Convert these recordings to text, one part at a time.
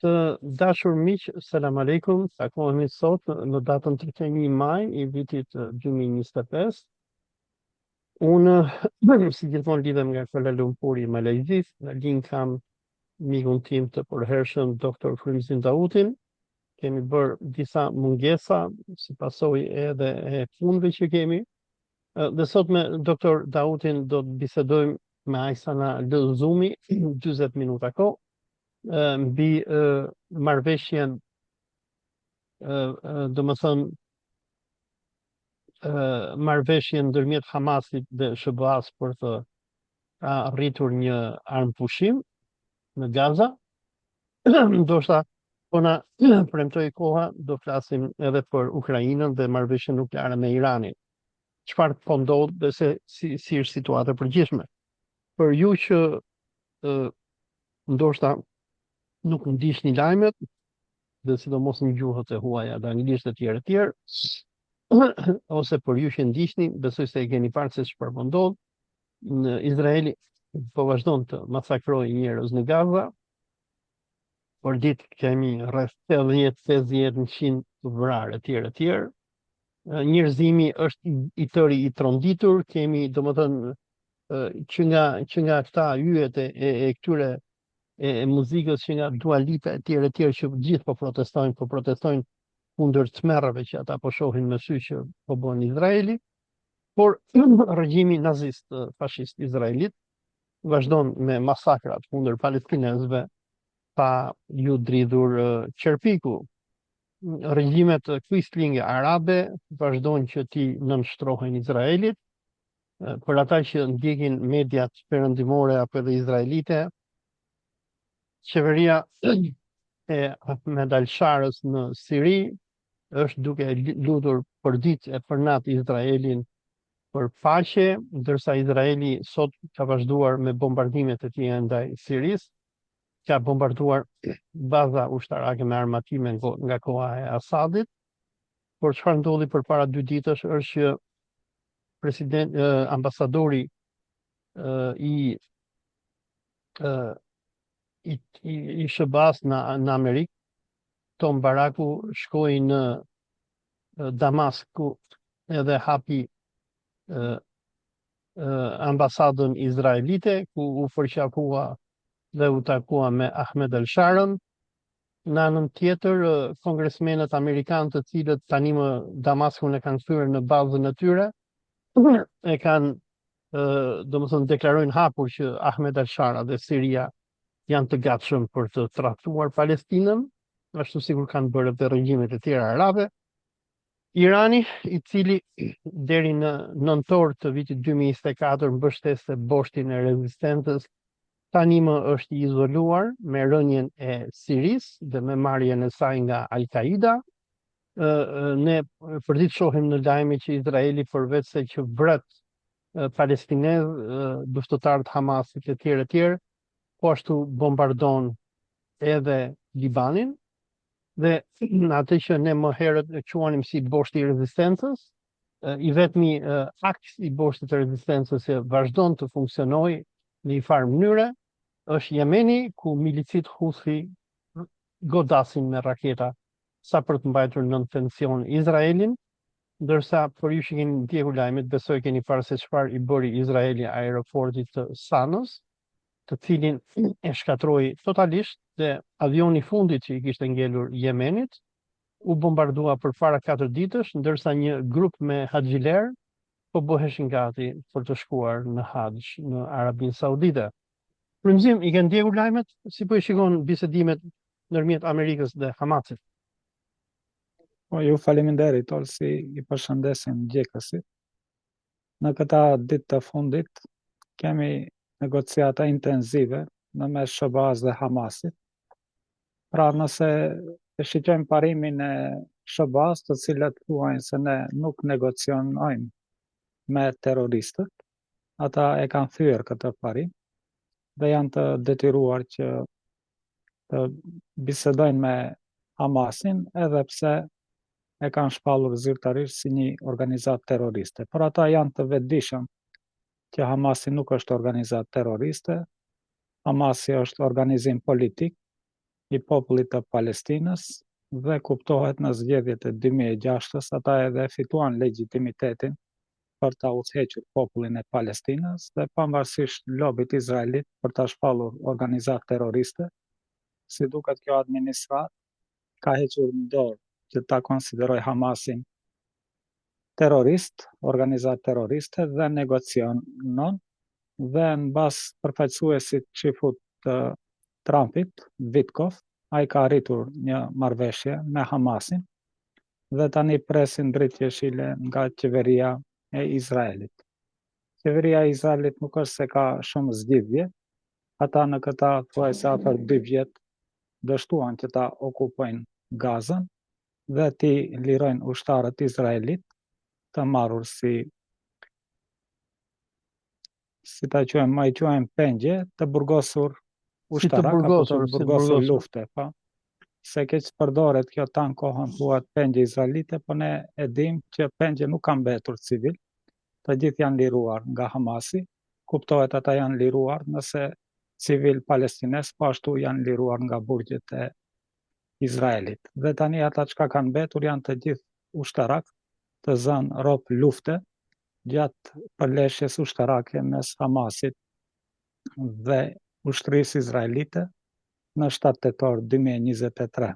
Të dashur miq, selam aleikum. Takohemi sot në datën 31 maj i vitit 2025. Unë, si gjithmonë, lidhem nga Kuala Lumpuri, Malezis. Në linj kam mikun tim të përhershëm, doktor Frymzim Dautin. Kemi bërë disa mungesa, si pasojë edhe e punëve që kemi. Dhe sot me doktor Dautin do të bisedojmë me aq sa na lë Zumi 40 minuta kohë mbi marrëveshjen, do më thënë, marrëveshjen ndërmjet Hamasit dhe SBA-s për të arritur një armpushim në Gaza. Ndoshta po na premtoi koha, do flasim edhe për Ukrainën dhe marrëveshjen nukleare me Iranin. Çfarë po ndodh dhe si është situata e përgjithshme. Për ju që ndoshta nuk ndiqni lajmet, dhe sidomos në gjuhët e huaja dhe anglisht e tjerë, ose për ju që ndiqni, besoj se e keni parë se çfarë po ndodh. Në Izraeli po vazhdon të masakrojë njerëz në Gaza. Për ditë kemi rreth 80-100 të vrarë etj. Njerëzimi është i tëri i tronditur, kemi domethënë që nga këta yjet e këtyre e muzikës, që nga Dua Lipa etj që gjithë po protestojnë kundër tmerrave që ata po shohin me sy që po bën Izraeli, por regjimi nazist fashist izraelit vazhdon me masakrat kundër palestinezëve pa ju dridhur qerpiku. Regjimet quislinge arabe vazhdojnë që ti nënshtrohen Izraelit. Për ata që ndjekin mediat perëndimore apo edhe izraelite, qeveria e Ahmed al-Sharës në Siri është duke lutur për ditë e për natë Izraelin për paqe, ndërsa Izraeli sot ka vazhduar me bombardimet e tij ndaj Sirisë, ka bombarduar baza ushtarake me armatime nga koha e Asadit. Por çfarë ndodhi përpara 2 ditësh është që ambasadori i SBA-s në Amerikë, Tom Baraku, shkoi në Damask ku edhe hapi ambasadën izraelite, ku u përqafua dhe u takua me Ahmed al-Sharën. Në anën tjetër, kongresmenët amerikanë, të cilët tani më Damaskun e kanë thyer në bazën e tyre, e kanë domethënë deklarojnë hapur që Ahmed al-Shara dhe Siria janë të gatshëm për të trajtuar Palestinën, ashtu sikur kanë bërë edhe regjimet e tjera arabe. Irani, i cili deri në nëntor të vitit 2024 mbështeste boshtin e rezistencës, tani më është i izoluar me rënien e Sirisë dhe me marrjen e saj nga Al-Qaida. Ne përdit shohim në lajme që Izraeli, përveç se që vret palestinezë, luftëtarët Hamasit e tjerë, po ashtu bombardon edhe Libanin, dhe atë që ne më herët e quanim si boshti i rezistencës, i vetmi akt i boshtit të rezistencës që vazhdon të funksionojë në një farë mënyre është Jemeni, ku milicit Huthi godasin me raketa sa për të mbajtur nën tension Izraelin, ndërsa për ju që keni ndjekur lajmet, besoj keni parë se çfarë i bëri Izraeli aeroportit të Sanës, të cilin e shkatroi totalisht, dhe avioni i fundit që i kishte ngelur Jemenit u bombardua përpara 4 ditësh, ndërsa një grup me haxhiler po bëheshin gati për të shkuar në haxh në Arabinë Saudite. Frymzim, i ke ndjekur lajmet? Si po i shikon bisedimet ndërmjet Amerikës dhe Hamasit? Po, ju faleminderit, Olsi, i përshëndesim ndjekësit. Në këta ditë të fundit kemi negociata intenzive në mes SBA-s dhe Hamasit. Pra, nëse e shikojmë parimin e SBA-s, të cilët thuajnë se ne nuk negocionojmë me terroristët, ata e kanë thyer këtë parim dhe janë të detyruar që të bisedojnë me Hamasin, edhe pse e kanë shpallur zyrtarisht si një organizatë terroriste. Por ata janë të vetëdijshëm që Hamasi nuk është organizatë terroriste, Hamasi është organizim politik, i popullit të Palestinës dhe kuptohet në zgjedhjet e 2006-s ata edhe fituan legjitimitetin për ta udhëhequr popullin e Palestinës dhe pavarësisht lobit izraelit për ta shpallur organizatë terroriste, si duket kjo administratë ka hequr në dorë që ta konsideroj Hamasin terrorist, organizatë terroriste dhe negocianon dhe në bas përfaqësuesit shifut të Trumpit, Witkoff, ai ka arritur një marrëveshje me Hamasin dhe tani presin dritë jeshile nga qeveria e Izraelit. Qeveria e Izraelit nuk është se ka shumë zgjidhje, ata në këta thuajse afër 2 vjet dështuan që ta okupojnë Gazën dhe ti lirojnë ushtarët izraelit të marrur si ta quajmë, ma i quajmë pengje, të burgosur ushtarak, apo të burgosur lufte, pa. Se keq përdoret kjo tanë kohën thuat pengje izraelite, po ne e dim që pengje nuk kanë mbetur civil, të gjithë janë liruar nga Hamasi, kuptohet ata janë liruar nëse civil palestines, po ashtu janë liruar nga burgjet e Izraelit. Dhe tani ata çka kanë mbetur janë të gjithë ushtarak, të zënë rob lufte, gjatë përleshjes ushtarake mes Hamasit dhe ushtrisë izraelite në 7 tetor 2023.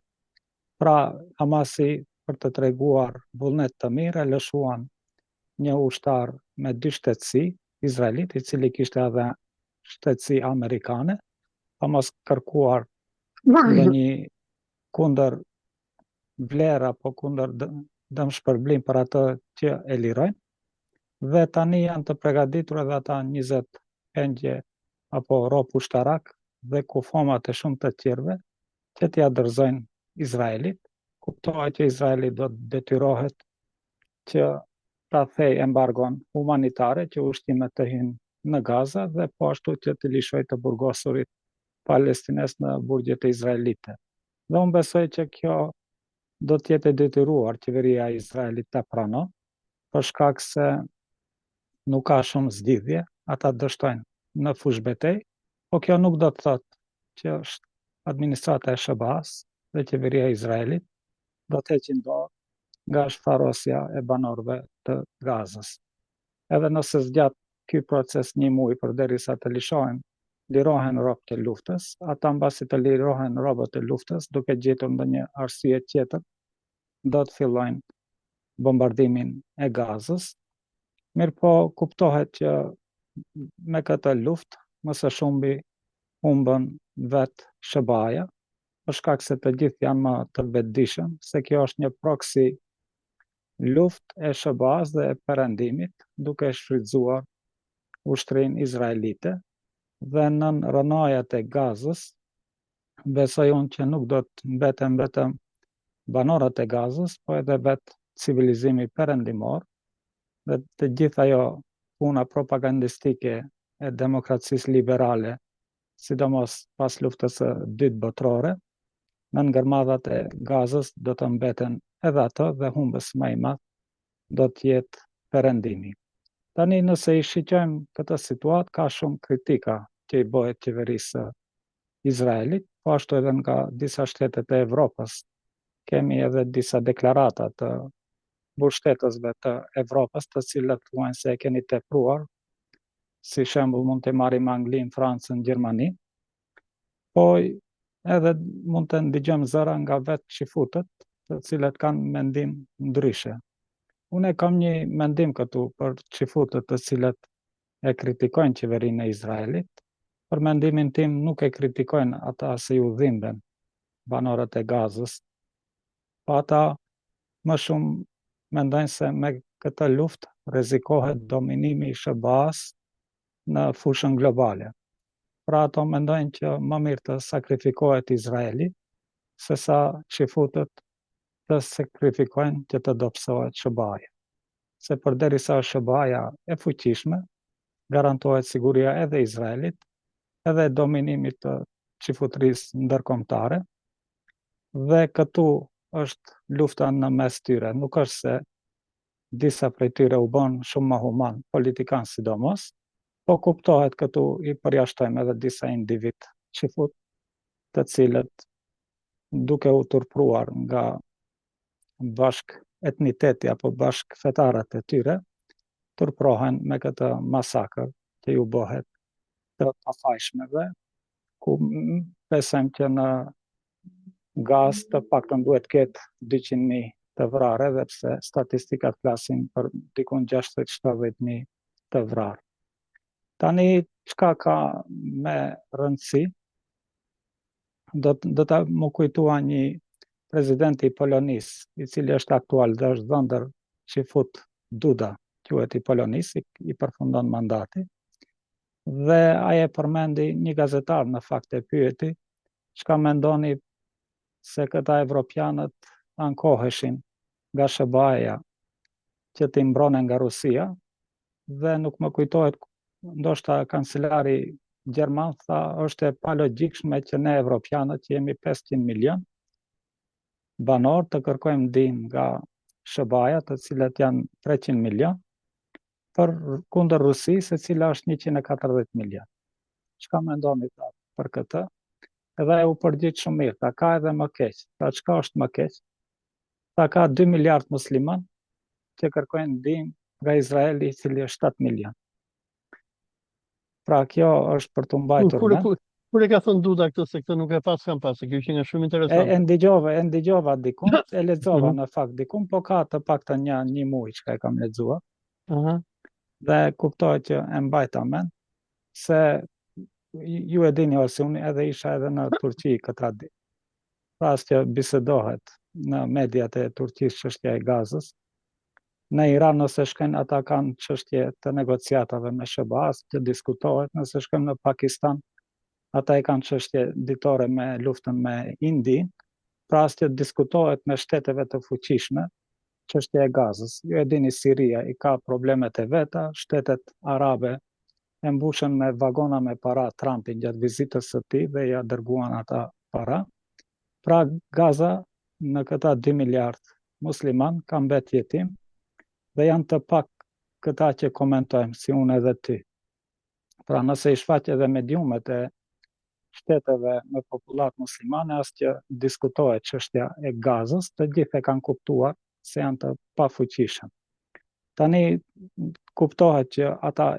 Pra, Hamasi, për të treguar vullnet të mirë, e lëshuan një ushtar me 2 shtetësi izraelit, i cili kishte edhe shtetësi amerikane, pa mos kërkuar ndonjë kundër vlerë apo kundër dëmshpërblim për atë që e lirojnë. Dhe tani janë të përgatitur edhe ata 20 pengje apo rob ushtarak dhe kufomat e shumë të tjerëve që t'ia dorëzojnë Izraelit. Kuptohet që Izraeli do të detyrohet që ta thej embargon humanitare që ushqimet të hyjnë në Gaza dhe po ashtu që të lishoj të burgosurit palestines në burgjet e izraelite. Dhe unë besoj që kjo do të jetë e detyruar qeveria e Izraelit ta pranon, për shkak se nuk ka shumë zgjidhje, ata dështojnë në fush betej, po kjo nuk do të thotë që administrata e SBA-s dhe qeveria e Izraelit do të heqin dorë nga shfarosja e banorëve të Gazës. Edhe nëse zgjat ky proces 1 muaj përderisa të lirohen robët e luftës, ata mbasi të lirohen robët e luftës, duke gjetur ndonjë arsye tjetër, do të fillojnë bombardimin e Gazës. Mirëpo kuptohet që me këtë luftë më së shumbi humbën vetë SBA-ja, për shkak se të gjithë janë më të vetëdijshëm se kjo është një proksi luftë e SBA-s dhe e perëndimit, duke shfrytzuar ushtrinë izraelite dhe nën rënojat e Gazës, besoj unë që nuk do të mbeten vetëm banorët e Gazës, po edhe vetë civilizimi perëndimor dhe të gjithë ajo puna propagandistike e demokracisë liberale, sidomos pas luftës së dytë botërore, në ngërmadhat e Gazës do të mbeten edhe ato dhe humbës më i madh do të jetë perëndimi. Tani nëse i shiqojmë këtë situatë, ka shumë kritika që i bëhet qeverisë së Izraelit, po ashtu edhe nga disa shtetet e Evropës. Kemi edhe disa deklarata të mbështetësve të Evropës, të cilat thuajnë se e keni tepruar, si shembull mund të marrim Anglinë, Francën, Gjermani, po edhe mund të ndëgjojmë zëra nga vetë shifutët, të cilat kanë mendim ndryshe. Unë kam një mendim këtu për shifutët të cilat e kritikojnë qeverinë e Izraelit. Për mendimin tim nuk e kritikojnë ata se ju dhimbën banorët e Gazës, pa ata më shumë mendojnë se me këtë luftë rrezikohet dominimi i SBA-s në fushën globale. Pra ato mendojnë që më mirë të sakrifikohet Izraeli, sesa shifutët të sakrifikojnë që të dobësohet SBA-ja. Se përderisa SBA-ja e fuqishme, garantohet siguria edhe Izraelit, edhe dominimit të shifutërisë ndërkombëtare, dhe këtu është lufta në mes tyre. Nuk është se disa prej tyre u bën shumë më human, politikan sidomos, po kuptohet këtu i përjashtojmë edhe disa individ shifut, të cilët duke u turpruar nga bashk etniteti apo bashk fetarët e tyre, turprohen me këtë masakër që ju bëhet të pafajshmeve, ku besojmë që në Gaz të paktën duhet ketë 200.000 të vrarë, edhe pse statistikat flasin për dikun 60-70.000 të vrarë. Tani, çka ka me rëndësi, do të më kujtua një presidenti i Polonisë, i cili është aktual dhe është dhëndër që i fut Duda, quhet i Polonisë, i përfundon mandati, dhe ai e përmendi një gazetar në fakt e pyeti, çka mendoni se këta evropianët ankoheshin nga SBA-ja që t'i mbronin nga Rusia, dhe nuk më kujtohet, ndoshta kancelari Gjerman tha është e palogjikshme që ne evropianët që jemi 500 milion banor të kërkojmë ndihmë nga SBA-ja, të cilët janë 300 milion, për kundër Rusisë, e cila është 140 milion. Çka mendoni për këtë? Edhe u përgjigj shumë mirë, ta ka edhe më keq. Pra çka është më keq? Ta ka 2 miliard musliman që kërkojnë ndihmë nga Izraeli, i cili është 7 milion. Pra kjo është për të mbajtur mend. Kur e ka thënë Duda këtë, se këtë nuk e kam pas, se kjo që nga shumë interesant. E ndigjova dikun, e lexova në fakt dikun, po ka të paktën një muaj që e kam lexuar. Dhe kuptoj që e mbajta mend, se ju e dini ose unë edhe isha edhe në Turqi këta ditë. Pas që bisedohet në mediat e Turqisë çështja e Gazës. Në Iran nëse shkojnë ata kanë çështje të negociatave me SBA-s që diskutohet, nëse shkojmë në Pakistan ata e kanë çështje ditore me luftën me Indin, pra që diskutohet me shteteve të fuqishme çështja e Gazës. Ju e dini Siria i ka problemet e veta, shtetet arabe e mbushën me vagona me para Trumpin gjatë vizitës së tij dhe ja dërguan ata para. Pra Gaza në këta 2 miliard musliman ka mbet jetim dhe janë të pak këta që komentojmë, si unë edhe ty. Pra nëse i shfaq edhe mediumet e shteteve me popullat muslimane, as që diskutohet çështja e Gazës, të gjithë e kanë kuptuar se janë të pafuqishëm. Tani kuptohet që ata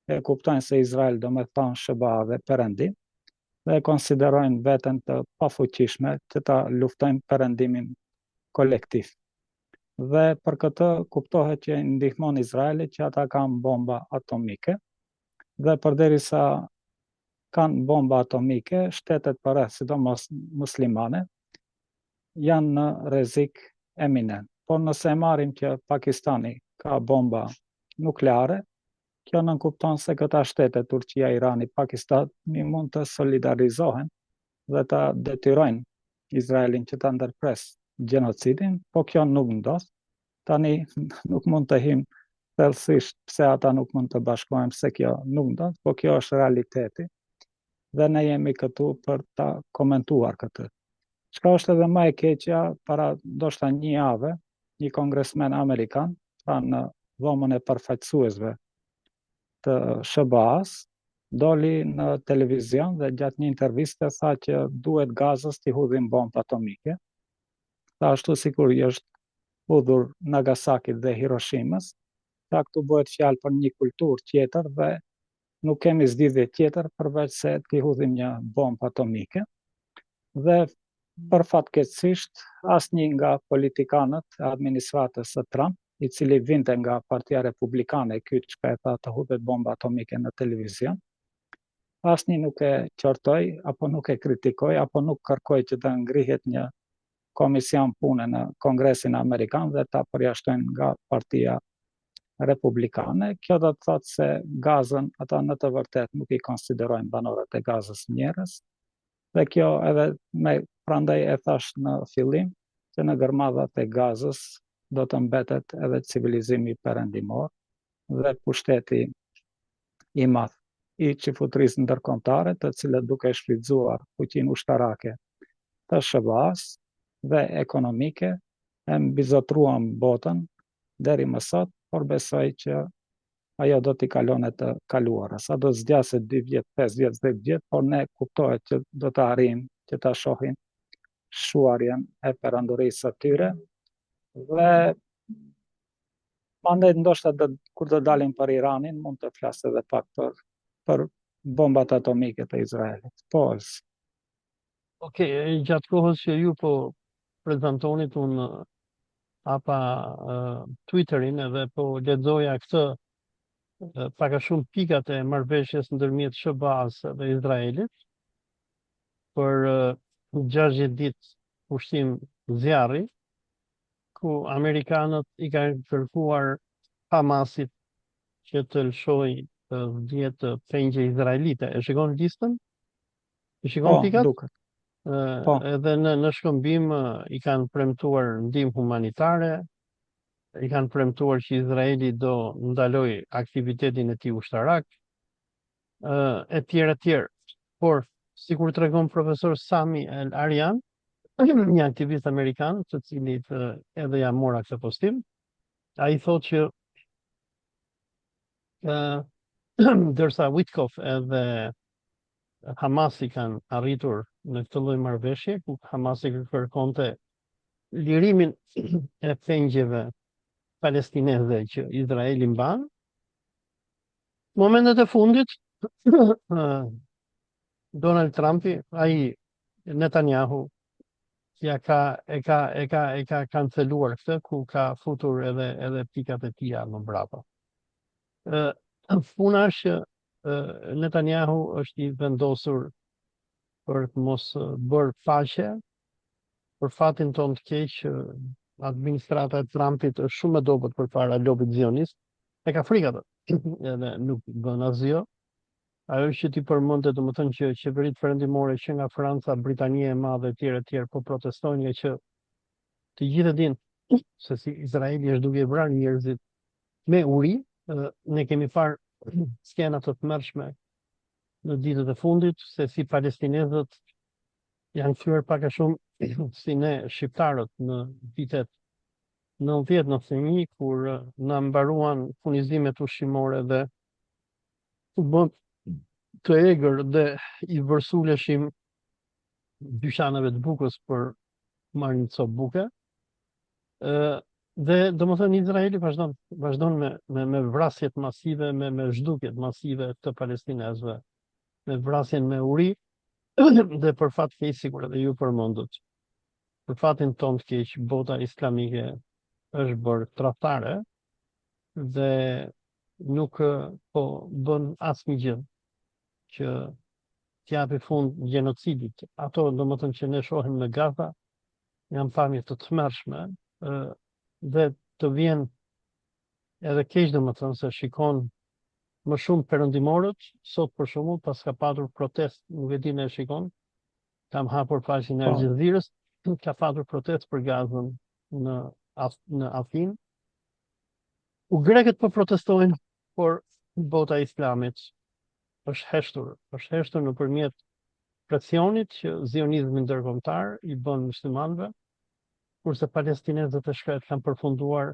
e kuptojnë se Izrael do me thonë SBA dhe Perëndim, dhe e konsiderojnë veten të pafuqishme që ta luftojnë perëndimin kolektiv. Dhe për këtë kuptohet që ndihmon Izraeli që ata kanë bomba atomike, dhe përderisa kanë bomba atomike, shtetet përreth, sidomos muslimane, janë në rrezik eminent. Por nëse marrim që Pakistani ka bomba nukleare, kjo nënkupton se këta shtete, Turqia, Irani, Pakistani, mund të solidarizohen dhe ta detyrojnë Izraelin që ta ndërpres gjenocidin, po kjo nuk ndodh. Tani nuk mund të him thellësisht pse ata nuk mund të bashkohen, se kjo nuk ndodh, po kjo është realiteti dhe ne jemi këtu për ta komentuar këtë. Çka është edhe më e keqja, para ndoshta një jave, një kongresmen amerikan, pra në dhomën e përfaqësuesve të SBA-s, doli në televizion dhe gjatë një interviste tha që duhet Gazës t'i hudhin bombë atomike. Tha ashtu sikur i është hudhur Nagasakit dhe Hiroshimës, tha këtu bëhet fjalë për një kulturë tjetër dhe nuk kemi zgjidhje tjetër përveç se t'i hudhim një bombë atomike. Dhe për fatkeqësisht asnjë nga politikanët e administratës së Trump, i cili vinte nga Partia Republikane, ky që e tha të hudhet bomba atomike në televizion, asnjë nuk e qortoi apo nuk e kritikoi apo nuk kërkoi që të ngrihet një komision pune në Kongresin Amerikan dhe ta përjashtojnë nga Partia Republikane. Kjo do të thotë se Gazën ata në të vërtet nuk i konsiderojnë banorët e Gazës njerëz. Dhe kjo edhe prandaj e thash në fillim që në gërmadhat e Gazës do të mbetet edhe civilizimi perëndimor dhe pushteti i madh i çifutrisë ndërkombëtare, të cilët duke shfrytzuar fuqinë ushtarake të SBA-s dhe ekonomike e mbizotruan botën deri më sot, por besoj që ajo do t'i kalon e të kaluarës. Sa do zgjaset 2 vjet, 5 vjet, 10 vjet, por ne kuptohet që do të arrijmë që ta shohim shuarjen e perandorisë së tyre dhe mandej ndoshta kur do dalin për Iranin mund të flasë edhe pak për bombat atomike të Izraelit. Po, Gjatë kohës që ju po prezantonit unë hapa Twitterin edhe po lexoja këtë pak a shumë pikat e marrëveshjes ndërmjet SBA-s dhe Izraelit për 60 ditë pushtim zjarri, ku amerikanët i kanë kërkuar Hamasit që të lëshoj 10 pengje izraelite. E shikon listën? E shikon po, pikat? duket. Po, Edhe në shkëmbim i kanë premtuar ndihmë humanitare, i kanë premtuar që Izraeli do ndaloj aktivitetin e tij ushtarak, e tjerë e tjerë. Por, sikur tregon profesor Sami El Arian, një aktivist amerikan, të cilit edhe ja mora këtë postim, ai thotë që ndërsa Witkoff edhe Hamasi kanë arritur në këtë lloj marrëveshje, ku Hamasi kërkonte lirimin e pengjeve palestineze që Izraeli mban. Momentet e fundit Donald Trumpi, ai Netanyahu e ka kanceluar këtë, ku ka futur edhe pikat e tija më brapa. Puna është që Netanyahu është i vendosur për të mos bërë faqe, për fatin tonë të keq, administrata e Trumpit është shumë e dobët përpara lobit zionist, e ka frikë atë, edhe nuk bën asgjë. Ajo që ti përmendë, domethënë që qeveritë perëndimore që nga Franca, Britania e Madhe e tjerë po protestojnë nga që të gjithë e dinë se si Izraeli është duke vrarë njerëzit me uri. Ne kemi parë skena të tmerrshme në ditët e fundit, se si palestinezët janë kthyer pak a shumë si ne shqiptarët në vitet 90-91, kur na mbaruan furnizimet ushqimore dhe u bën të egër dhe i vërsuleshim dyqaneve të bukës për marrë një copë buke. Dhe domethënë Izraeli vazhdon me vrasjet masive, me zhdukjet masive të palestinezëve, me vrasjen me uri, dhe për fat keq, sikur edhe ju përmendët, për fatin ton të keq, bota islamike është bërë tradhtare dhe nuk po bën asnjë që t'japi fund gjenocidit. Ato domethënë që ne shohim në Gaza janë pamje të tmerrshme, dhe të vjen edhe keq domethënë se shikon më shumë perëndimorët sot për shembull, pas ka patur protest, nuk e di ne shikon, kam hapur faqen e Al po, Jazeera-s, ka patur protest për Gazën në Athinë. U grekët po protestojnë, por bota e islamit është heshtur nëpërmjet presionit që zionizmi ndërkombëtar i bën muslimanëve, kurse palestinezët e shkret kanë përfunduar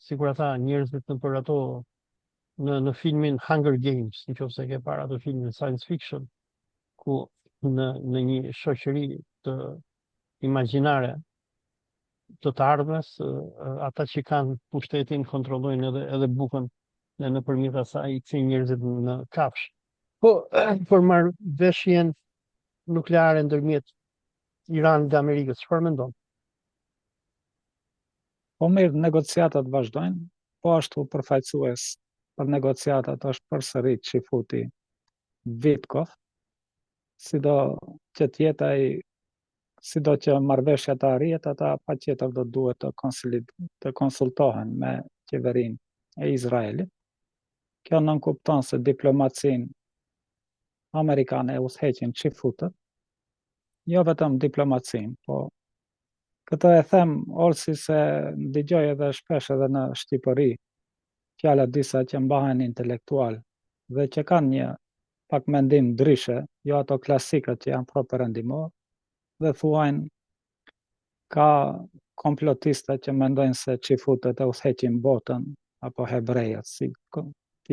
sikur ata njerëzit për ato në filmin Hunger Games, nëse ke parë atë filmin science fiction, ku në një shoqëri të imagjinare të ardhmes, ata që kanë pushtetin kontrollojnë edhe bukën dhe nëpërmjet asaj i kthejnë njerëzit në kafshë. Po, për marrëveshjen nukleare ndërmjet Iranit dhe Amerikës, çfarë mendon? po mirë, negociatat vazhdojnë, po ashtu përfaqësues për negociatat është përsërit Çifuti Witkoff, sido që t'jetë ai, sido që marrëveshja të arrihet, ata patjetër do duhet të konsultohen me qeverinë e Izraelit. Kjo nënkupton se diplomacinë amerikane e udhëheqin Çifutët, jo vetëm diplomacinë, po këtë e them olsi se dëgjoj edhe shpesh edhe në Shqipëri fjala disa që mbahen intelektual dhe që kanë një pak mendim ndryshe, jo ato klasikët që janë pro-perëndimor, dhe thuajnë ka komplotista që mendojnë se Çifutët e udhëheqin botën apo hebrejët, si të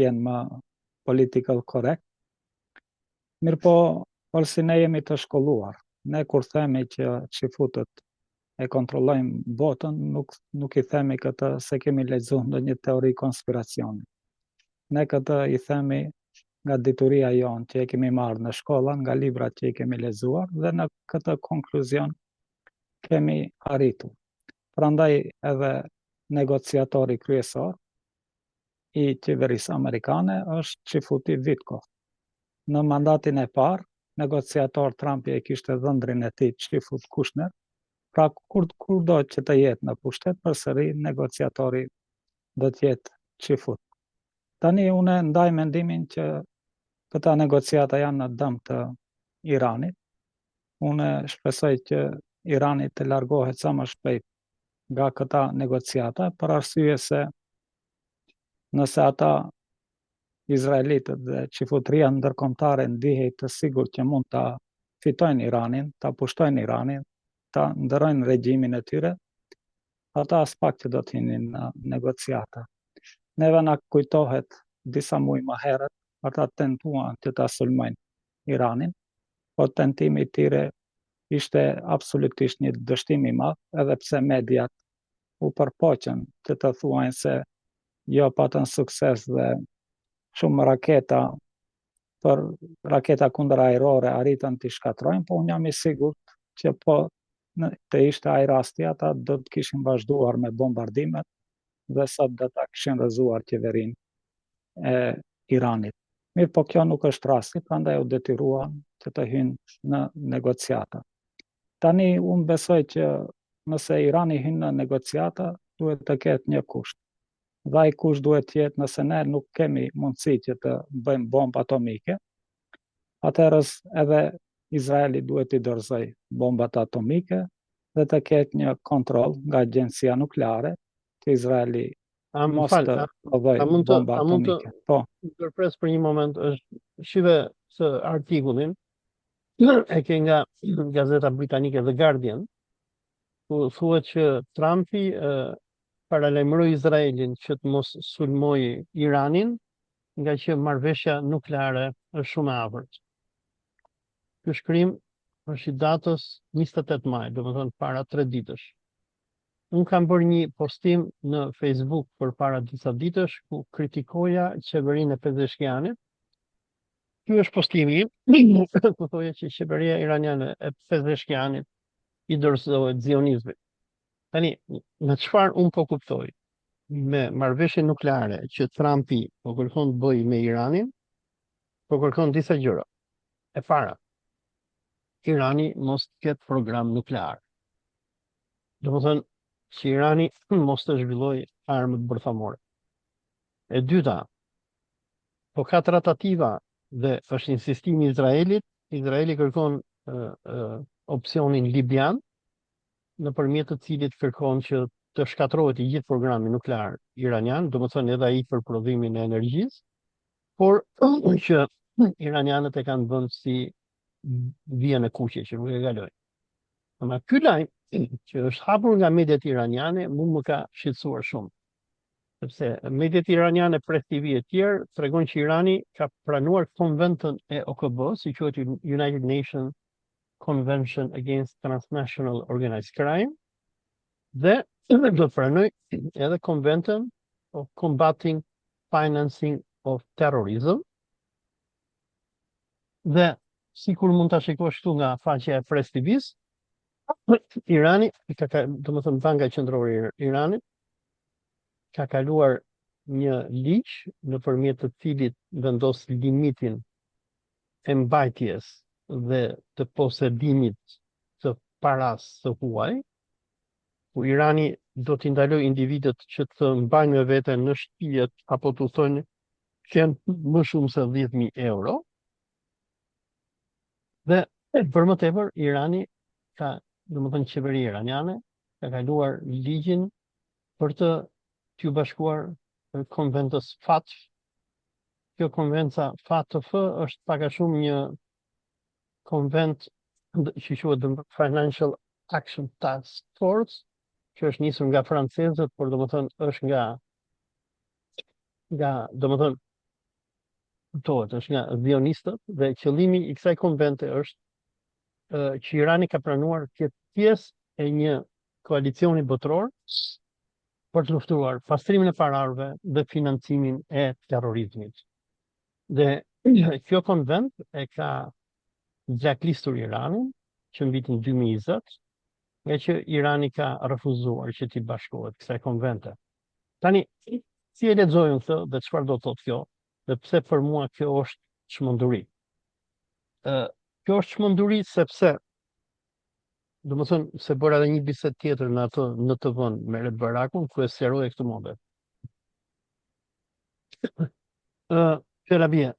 jenë më political correct. Mirë po, olsi ne jemi të shkolluar, Ne kur themi që qifutët e kontrollojmë botën, nuk i themi këtë se kemi lexuar ndonjë teori konspiracioni. Ne këtë i themi nga dituria jonë që e kemi marrë në shkolla, nga librat që i kemi lexuar dhe në këtë konkluzion kemi arritur. Prandaj edhe negociatori kryesor i qeverisë amerikane është Qifuti Witkoff. Në mandatin e parë, negociator Trumpi e kishte dhëndrin e tij Qifut Kushner, pra kur do që të jetë në pushtet, përsëri negociatori do të jetë Qifut. Tani unë ndaj mendimin që këta negociata janë në dëm të Iranit. Unë shpresoj që Irani të largohet sa më shpejt nga këta negociata, për arsye se nëse ata izraelitët dhe qifutëria ndërkombëtare ndihej të sigurt që mund ta fitojnë Iranin, ta pushtojnë Iranin, ta ndërojnë regjimin e tyre, ata as pak që do të hinin në negociata. Neve na kujtohet disa muaj më herët, ata tentuan që ta sulmojnë Iranin, por tentimi i tyre ishte absolutisht një dështim i madh, edhe pse mediat u përpoqën që të thuajnë se jo patën sukses dhe shumë raketa kundër ajrore arritën të shkatrojnë, po unë jam i sigurt që po të ishte ai rasti, ata do të kishin vazhduar me bombardimet dhe sot do ta kishin rrëzuar qeverinë e Iranit. Mirë, po kjo nuk është rasti, prandaj u detyruan që të hynë në negociata. Tani unë besoj që nëse Irani hyn në negociata, duhet të ketë një kusht. Dhe ai kusht duhet të jetë nëse ne nuk kemi mundësi që të bëjmë bombë atomike, atëherës edhe Izraeli duhet të dorëzoj bombat atomike dhe të ketë një kontroll nga agjencia nukleare që Izraeli mos të prodhojë bomba atomike. Po. Ndërpres për një moment është shive së artikullin e ke nga gazeta britanike The Guardian, ku thuhet që Trumpi paralajmëroi Izraelin që të mos sulmojë Iranin, nga që marrëveshja nukleare është shumë e afërt. Ky shkrim është i datës 28 maj, domethënë para 3 ditësh. Unë kam bërë një postim në Facebook për para disa ditësh ku kritikoja qeverinë e Pezeshkianit. Ky është postimi im, ku thoya që qeveria iraniane e Pezeshkianit i dorëzohet zionizmit. Tani, në çfarë unë po kuptoj? Me marrëveshjen nukleare që Trumpi po kërkon të bëjë me Iranin, po kërkon disa gjëra. E para, Irani mos të ketë program nuklear. Domethënë që Irani mos të zhvillojë armët bërthamore. E dyta, po ka tratativa dhe është insistimi i Izraelit, Izraeli kërkon opsionin libian, nëpërmjet të cilit kërkon që të shkatrohet i gjithë programi nuklear iranian, domethënë edhe ai për prodhimin e energjisë, por që iranianët e kanë vënë si vijën e kuqe që nuk e kalojnë. Ama ky lajm që është hapur nga mediat iraniane më ka shqetësuar shumë. Sepse mediat iraniane prej TV e tjerë tregon që Irani ka pranuar konventën e OKB, si quhet United Nations Convention Against Transnational Organized Crime, dhe do të pranoj edhe konventën of Combating Financing of Terrorism. Dhe sikur mund ta shikosh këtu nga faqja e Press TV-s, Irani, domethënë Banka Qendrore e Iranit ka kaluar një ligj nëpërmjet të cilit vendos limitin e mbajtjes dhe të posedimit të paras së huaj, ku Irani do t'i ndalojë individët që të mbajnë me vete në shtëpijet apo të thonë që janë më shumë se 10.000 euro. Dhe për më tepër Irani ka, domethënë qeveria iraniane ka kaluar ligjin për të t'ju bashkuar konventës FATF. Kjo konvenca FATF është pak a shumë një konvent që quhet the Financial Action Task Force, që është nisur nga francezët, por domethënë është nga domethënë është nga zionistët, dhe qëllimi i kësaj konvente është që Irani ka pranuar të jetë pjesë e një koalicioni botëror për të luftuar pastrimin e parave dhe financimin e terrorizmit. Dhe kjo konvent e ka blacklistur Iranin që në vitin 2020, nga që Irani ka refuzuar që t'i bashkohet kësaj konvente. Tani, si e lexojmë këtë dhe çfarë do të thotë kjo, dhe pse për mua kjo është çmenduri. Kjo është çmenduri sepse, domethënë se bëra edhe një bisedë tjetër në TV-n me Red Barakun, ku e sqaroja këtë momente. Fjala bie,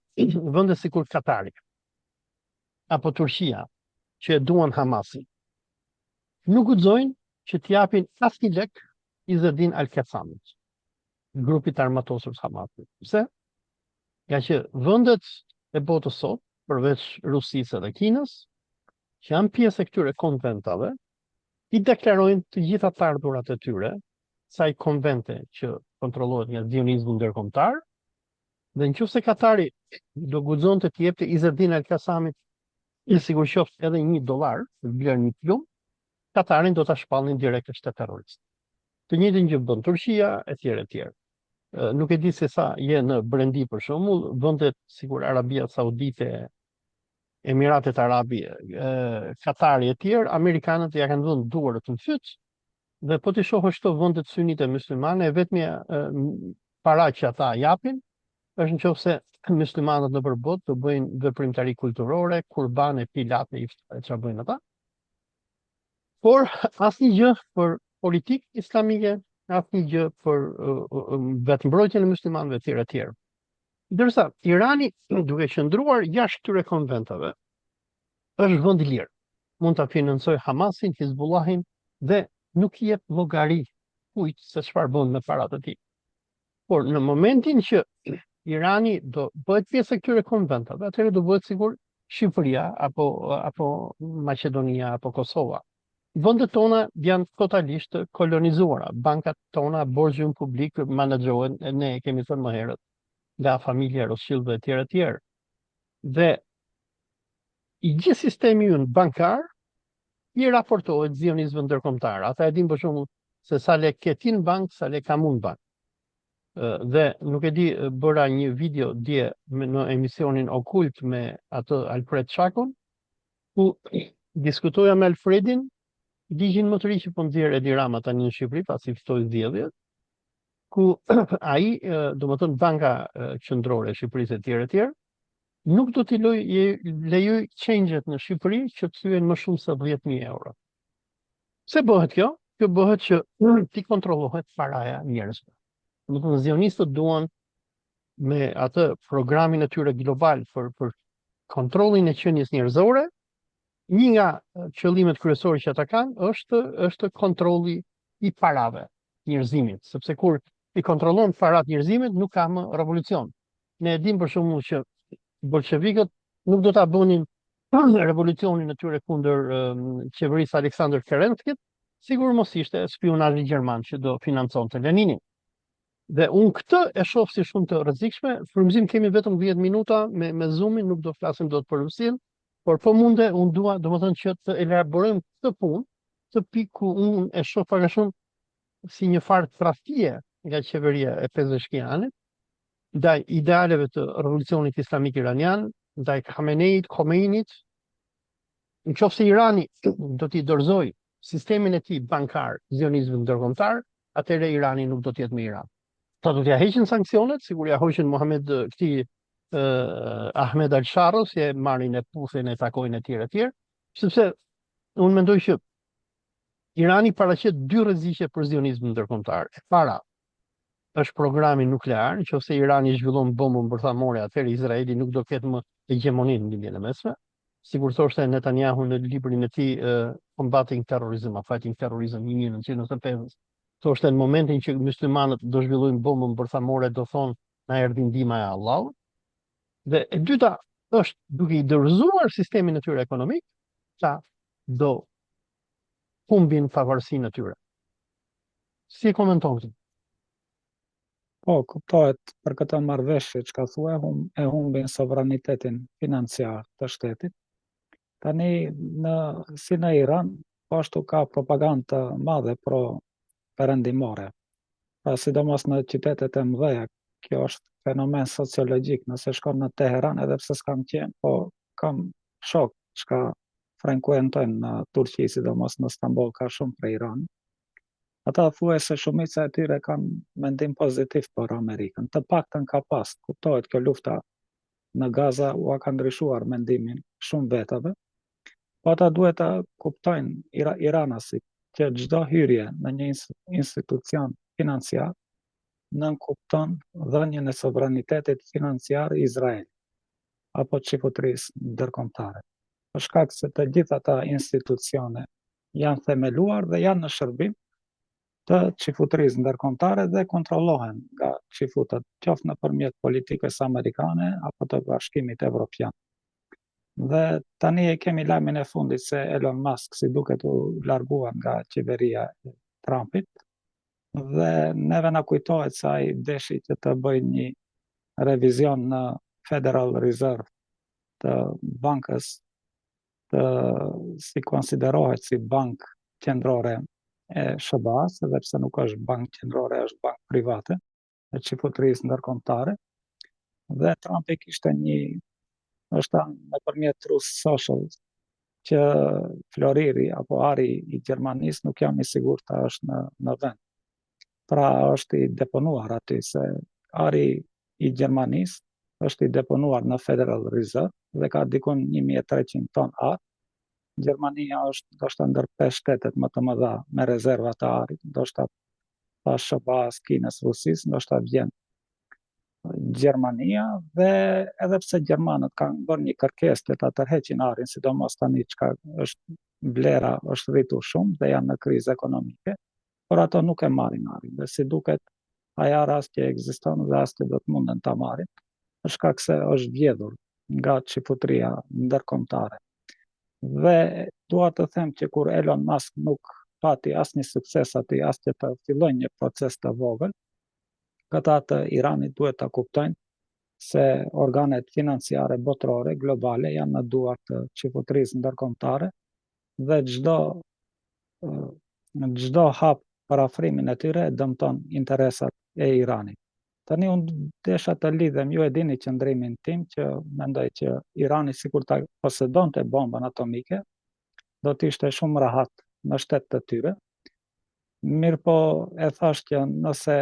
vende sikur Katari apo Turqia që e duan Hamasin, nuk guxojnë që t'japin asnjë lek Izzedin Al-Qasamit, grupit armatosur të Hamasit. Pse? Nga që vendet e botës sot, përveç Rusisë dhe Kinës, që janë pjesë e këtyre konventave, i deklarojnë të gjitha të ardhurat e tyre, saj konvente që kontrollohet nga zionizmi ndërkombëtar, dhe nëse Katari do guxonte të jepte Izzedin Al-Qasamit i sigur qoftë edhe $1 për blerë një plumb, Katarin do ta shpallnin direkt në shtet terrorist. Të njëjtën gjë bën Turqia etj etj. Nuk e di se sa je në brendi për shembull, vendet sikur Arabia Saudite, Emiratet Arabi, Katari etj, amerikanët ja kanë vënë duart në fyt, dhe po ti shohësh këto vendet sunite muslimane, vetmja para që ata japin është nëse muslimanët në përbot të bëjnë veprimtari kulturore, kurbane, pilate, iftare, çfarë bëjnë ata. Por asnjë gjë për politikë islamike, asnjë gjë për vetmbrojtjen e muslimanëve etj etj. Ndërsa Irani, duke qëndruar jashtë këtyre konventave, është vend i lirë. Mund ta financojë Hamasin, Hizbullahin dhe nuk i jep llogari kujt se çfarë bën me paratë e tij. Por në momentin që Irani do bëhet pjesë e këtyre konventave, atëherë do bëhet sigur Shqipëria apo Maqedonia apo Kosova. Vendet tona janë totalisht kolonizuara. Bankat tona, borxhi publik menaxhohen, ne kemi thënë më herët, nga familja Rothschild etj etj. Dhe i gjithë sistemi ynë bankar i raportohet zionizmit ndërkombëtar. Ata e dinë për shembull se sa lek ke ti në bank, sa lek kam unë në bank. Dhe nuk e di, bëra një video dje në emisionin Okult me atë Alfred Shakun, ku diskutoja me Alfredin, ligjin më të ri që po nxjerr Edi Rama tani në Shqipëri pasi ftoi zgjedhjet, ku ai, domethënë banka qendrore e Shqipërisë etj etj, nuk do t'i lejoj change-et në Shqipëri që të thyen më shumë se 10.000 euro. Pse bëhet kjo? Kjo bëhet që ti kontrollohet paraja njerëzve. Domethënë zionistët duan me atë programin e tyre global për kontrollin e qenies njerëzore, një nga qëllimet kryesore që ata kanë është kontrolli i parave njerëzimit, sepse kur i kontrollon parat njerëzimit nuk ka më revolucion. Ne e dim për shembull që bolshevikët nuk do ta bënin revolucionin e tyre kundër qeverisë Aleksandr Kerenskit, sigur mos ishte spionazhi gjerman që do financonte Leninin. Dhe unë këtë e shoh si shumë të rrezikshme. Frymëzim kemi vetëm 10 minuta me Zoomin, nuk do flasim dot për Rusin, por po munde unë dua domethënë që të elaborojmë këtë punë, të pikë ku unë e shoh pak a shumë si një farë tradhtie nga qeveria e Pezeshkianit ndaj idealeve të revolucionit islamik iranian, ndaj Khomeinit. Nëse Irani do t'i dorëzoj sistemin e tij bankar zionizmit ndërkombëtar, atëherë Irani nuk do të jetë më Iran. Ta do t'ja heqin sanksionet, sigur ja hoqin Ahmed Al-Sharrë, si e marrin e puthin e takojnë etj etj, sepse unë mendoj që Irani paraqet dy rreziqe për zionizmin ndërkombëtar. E para është programi nuklear, nëse Irani zhvillon bombën bërthamore, atëherë Izraeli nuk do ketë më hegemoninë në Lindjen e Mesme. Sigur thoshte Netanyahu në librin e tij Combating Terrorism, Fighting Terrorism 1995. Thoshte në momentin që muslimanët do zhvillojnë bombën bërthamore, do thonë na erdhi ndihma e Allahut. Dhe e dyta është duke i dorëzuar sistemin e tyre ekonomik, ta do humbin pavarësinë e tyre. Si e komenton këtë? Po, kuptohet për këtë marrëveshje që ka thua, e humbin sovranitetin financiar të shtetit. Tani si në Iran, po ashtu ka propagandë të madhe perëndimore. Pra sidomos në qytetet e mëdha, kjo është fenomen sociologjik. Nëse shkon në Teheran, edhe pse s'kam qenë, po kam shok që frekuentojnë në Turqi, sidomos në Stamboll ka shumë prej Iran. Ata thuaj se shumica e tyre kanë mendim pozitiv për Amerikën. Të paktën ka pas, kuptohet kjo lufta në Gaza u ka ndryshuar mendimin shumë vetave. Po ata duhet të kuptojnë iranasit që çdo hyrje në një institucion financiar nënkupton dhënien e sovranitetit financiar i Izraelit apo çifutrisë ndërkombëtare. Për shkak se të gjitha ata institucione janë themeluar dhe janë në shërbim të çifutrisë ndërkombëtare dhe kontrollohen nga çifutët, qoftë nëpërmjet politikës amerikane apo të Bashkimit Evropian. Dhe tani e kemi lajmin e fundit se Elon Musk si duket u larguar nga qeveria e Trumpit dhe neve na kujtohet se ai deshi që të bëjë një revizion në Federal Reserve të bankës si konsiderohet si bank qendrore e SBA-s, edhe pse nuk është bank qendrore, është bank private e çifutrisë ndërkombëtare. Dhe Trumpi kishte është nëpërmjet Truth Social që floriri apo ari i Gjermanisë nuk jam i sigurt ta është në vend. Pra është i deponuar aty se ari i Gjermanisë është i deponuar në Federal Reserve dhe ka dikon 1300 ton ar. Gjermania është ndoshta ndër 5 shtetet më të mëdha me rezerva të arit, ndoshta pas SBA-s, Kinës, Rusisë, ndoshta vjen Gjermania dhe edhe pse gjermanët kanë bërë një kërkesë të ta tërheqin arin, sidomos tani çka është vlera është rritur shumë dhe janë në krizë ekonomike, por ato nuk e marrin arin. Dhe si duket, ai ar që ekziston dhe as që do të munden ta marrin, për shkak se është vjedhur nga çifutria ndërkombëtare. Dhe dua të them që kur Elon Musk nuk pati asnjë sukses aty, as që të fillojë një proces të vogël, këta të Iranit duhet ta kuptojnë se organet financiare botërore globale janë në duart të çifutrisë ndërkombëtare dhe çdo hap për afrimin e tyre dëmton interesat e Iranit. Tani unë desha të lidhem, ju e dini qëndrimin tim që mendoj që Irani sikur ta posedonte bombën atomike, do të ishte shumë rahat në shtet të tyre. Mirë po e thash që nëse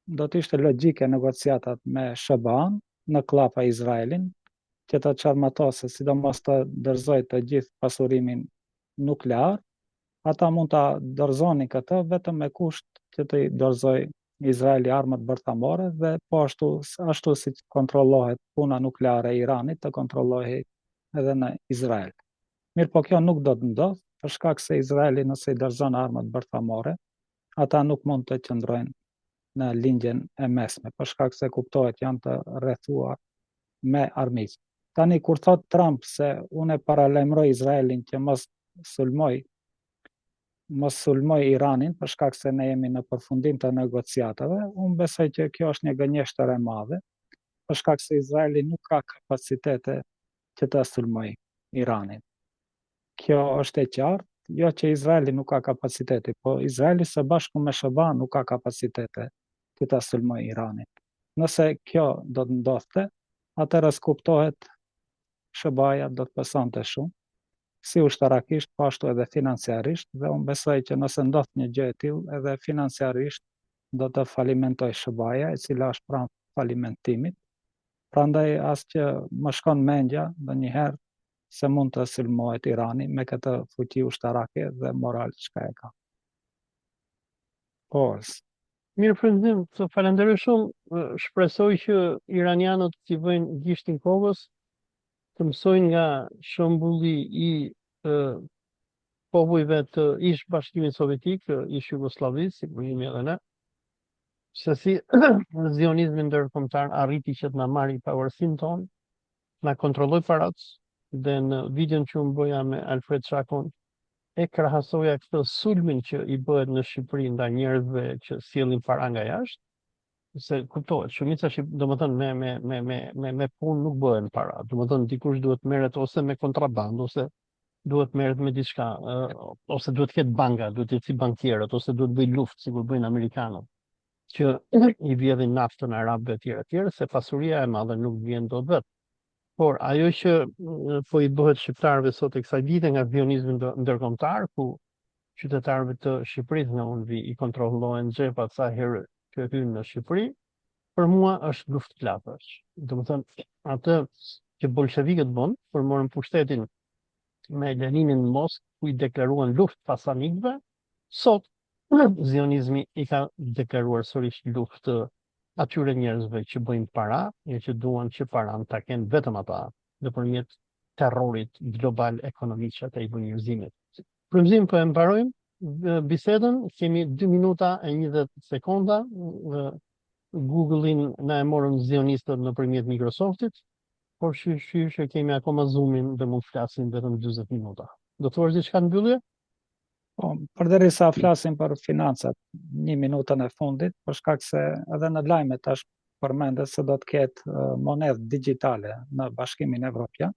do të ishte logjike negociatat me SBA-n në klapa Izraelin, që të çarmatose, sidomos të dorëzoj të gjithë pasurimin nuklear, ata mund ta dorëzonin këtë vetëm me kusht që të dorëzoj Izraeli armët bërthamore dhe po ashtu si kontrollohet puna nukleare e Iranit, të kontrollohet edhe në Izrael. Mirë po kjo nuk do të ndodhë, për shkak se Izraeli nëse i dorëzon armët bërthamore, ata nuk mund të qëndrojnë në lindjen e mesme, për shkak se kuptohet janë të rrethuar me armiq. Tani kur thot Trump se unë paralajmëroj Izraelin që mos sulmoj Iranin për shkak se ne jemi në përfundim të negociatave, unë besoj që kjo është një gënjeshtër e madhe, për shkak se Izraeli nuk ka kapacitete që të sulmoj Iranin. Kjo është e qartë, jo që Izraeli nuk ka kapacitete, po Izraeli së bashku me SBA nuk ka kapacitete që të sulmoj Iranin. Nëse kjo do të ndodhte, atëherë kuptohet SBA-ja do të pesonte shumë, si ushtarakisht, po ashtu edhe financiarisht, dhe unë besoj që nëse ndodh një gjë e tillë, edhe financiarisht do të falimentoj SBA-ja, e cila është pranë falimentimit. Prandaj as që më shkon mendja ndonjëherë se mund të sulmohet Irani me këtë fuqi ushtarake dhe moral çka e ka. Mirë përndim, të falenderoj shumë, shpresoj që iranianët t'i vëjnë gishtin kokës, të mësojnë nga shembulli i popujve të ish Bashkimit Sovjetik, ish Jugosllavisë, si kur jemi edhe ne, se si zionizmi ndërkombëtar arriti që të na marrë pavarësinë tonë, na kontrolloi parat, dhe në videon që unë bëja me Alfred Shakon, e krahasoja këtë sulmin që i bëhet në Shqipëri ndaj njerëzve që sjellin para nga jashtë, se kuptohet, shumica domethënë me punë nuk bëhen para. Domethënë dikush duhet merret ose me kontrabandë ose duhet merret me diçka, ose duhet ketë banka, duhet të eci bankierët, ose duhet bëj luftë, sikur bëjnë amerikanët, që i vjedhin naftën arabëve etj, se pasuria e madhe nuk vjen dot vetë. Por ajo që po i bëhet shqiptarëve sot e kësaj vite nga zionizmi ndërkombëtar, ku qytetarëve të Shqipërisë nga unë vi i kontrollohen xhepat sa herë që hynë në Shqipëri, për mua është luftë klapësh. Domethënë, atë që bolshevikët bën, kur morën pushtetin me Leninin në Moskë, ku i deklaruan luftë pasanikëve, sot zionizmi i ka deklaruar sërish luftë atyre njerëzve që bëjnë para e që duan që paran ta kenë vetëm ata nëpërmjet terrorit global ekonomik që ata i bën njerëzimit. Frymëzim po e mbarojmë bisedën, kemi 2 minuta e 20 sekonda. Google-in na e morën zionistët nëpërmjet Microsoftit, por shqyr që kemi akoma Zoom-in dhe mund të flasim vetëm 40 minuta. Do thuash diçka në mbyllje? Po, përderisa flasim për financat 1 minutën e fundit, për shkak se edhe në lajmet tash përmendet se do të ketë monedhë digjitale në Bashkimin Evropian.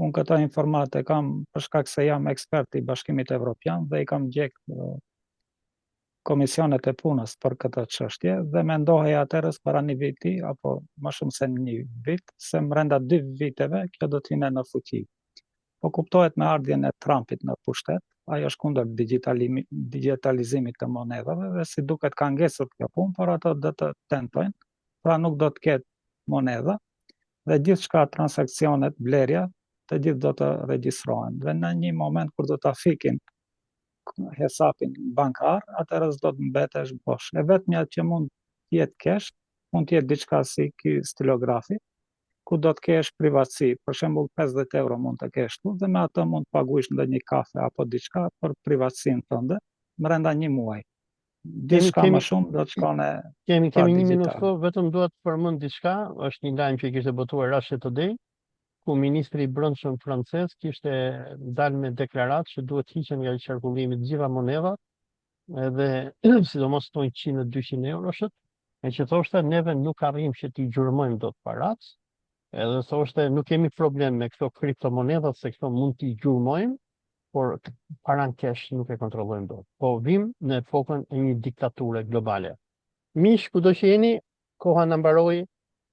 Unë këto informate kam për shkak se jam ekspert i Bashkimit Evropian dhe i kam gjek komisionet e punës për këtë çështje dhe mendohej atëherës para 1 viti apo më shumë se 1 vit se brenda 2 viteve kjo do të vinte në fuqi. Po kuptohet me ardhjen e Trumpit në pushtet, ajo është kundër digitalizimit të monedhave dhe si duket ka ngesur kjo punë, por ato do të tentojnë, pra nuk do të ketë monedha dhe gjithçka transaksionet, blerja, të gjithë do të regjistrohen. Dhe në një moment kur do ta fikin hesapin bankar, atëherë do të mbetesh bosh. E vetmja që mund të jetë kesh, mund të jetë diçka si ky stilografi, ku do të kesh privatësi, për shembull 50 euro mund të kesh tu dhe me atë mund të paguash ndonjë kafe apo diçka për privatësinë tënde brenda 1 muaji. Diçka më shumë do të shkon Kemi 1 minutë kohë, vetëm dua të përmend diçka, është një lajm që kishte botuar Russia Today, ku ministri i brendshëm francez kishte dalë me deklaratë që duhet hiqen nga qarkullimi të gjitha monedhat, edhe sidomos tonë 100-200 euroshët, e që thoshte neve nuk arrijmë që t'i gjurmojmë dot paratë, edhe thoshte nuk kemi problem me këto kriptomonedhat se këto mund t'i gjurmojmë, por paran cash nuk e kontrollojmë dot. Po vim në epokën e një diktature globale. Mish, kudo që jeni, koha na mbaroi.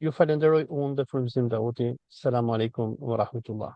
Ju falenderoj unë dhe Frymëzim Dauti. Selam aleikum wa rahmatullah.